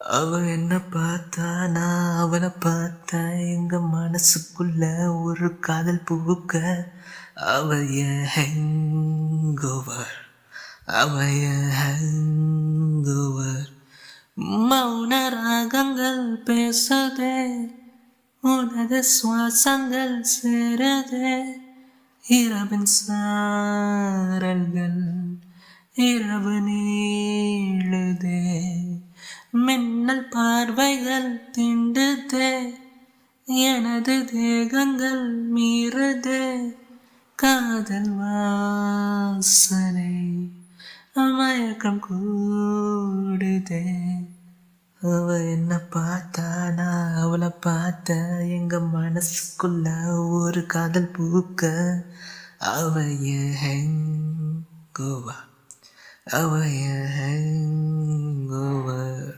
அவ என்ன பார்த்தா, நான் அவளை பார்த்தேன். எங்க மனசுக்குள்ள ஒரு காதல் பூக்க. அவ என் ஹேங்கோவர், அவ என் ஹேங்கோவர். மௌன ராகங்கள் பேசதே, உனது சுவாசங்கள் சேரதே. இரவின் சாரல்கள் இரவு நீளுதே. மின்னல் பார்வைகள் திண்டுதே, எனது தேகங்கள் மீறுதே. காதல் வாசனை மயக்கம் கூடுதே. அவ என்ன பார்த்தா, நான் அவளை பார்த்தேன். எங்க மனசுக்குள்ள ஒரு காதல் பூக்க. அவ என் ஹேங்கோவா, அவ என் ஹேங்கோவர்.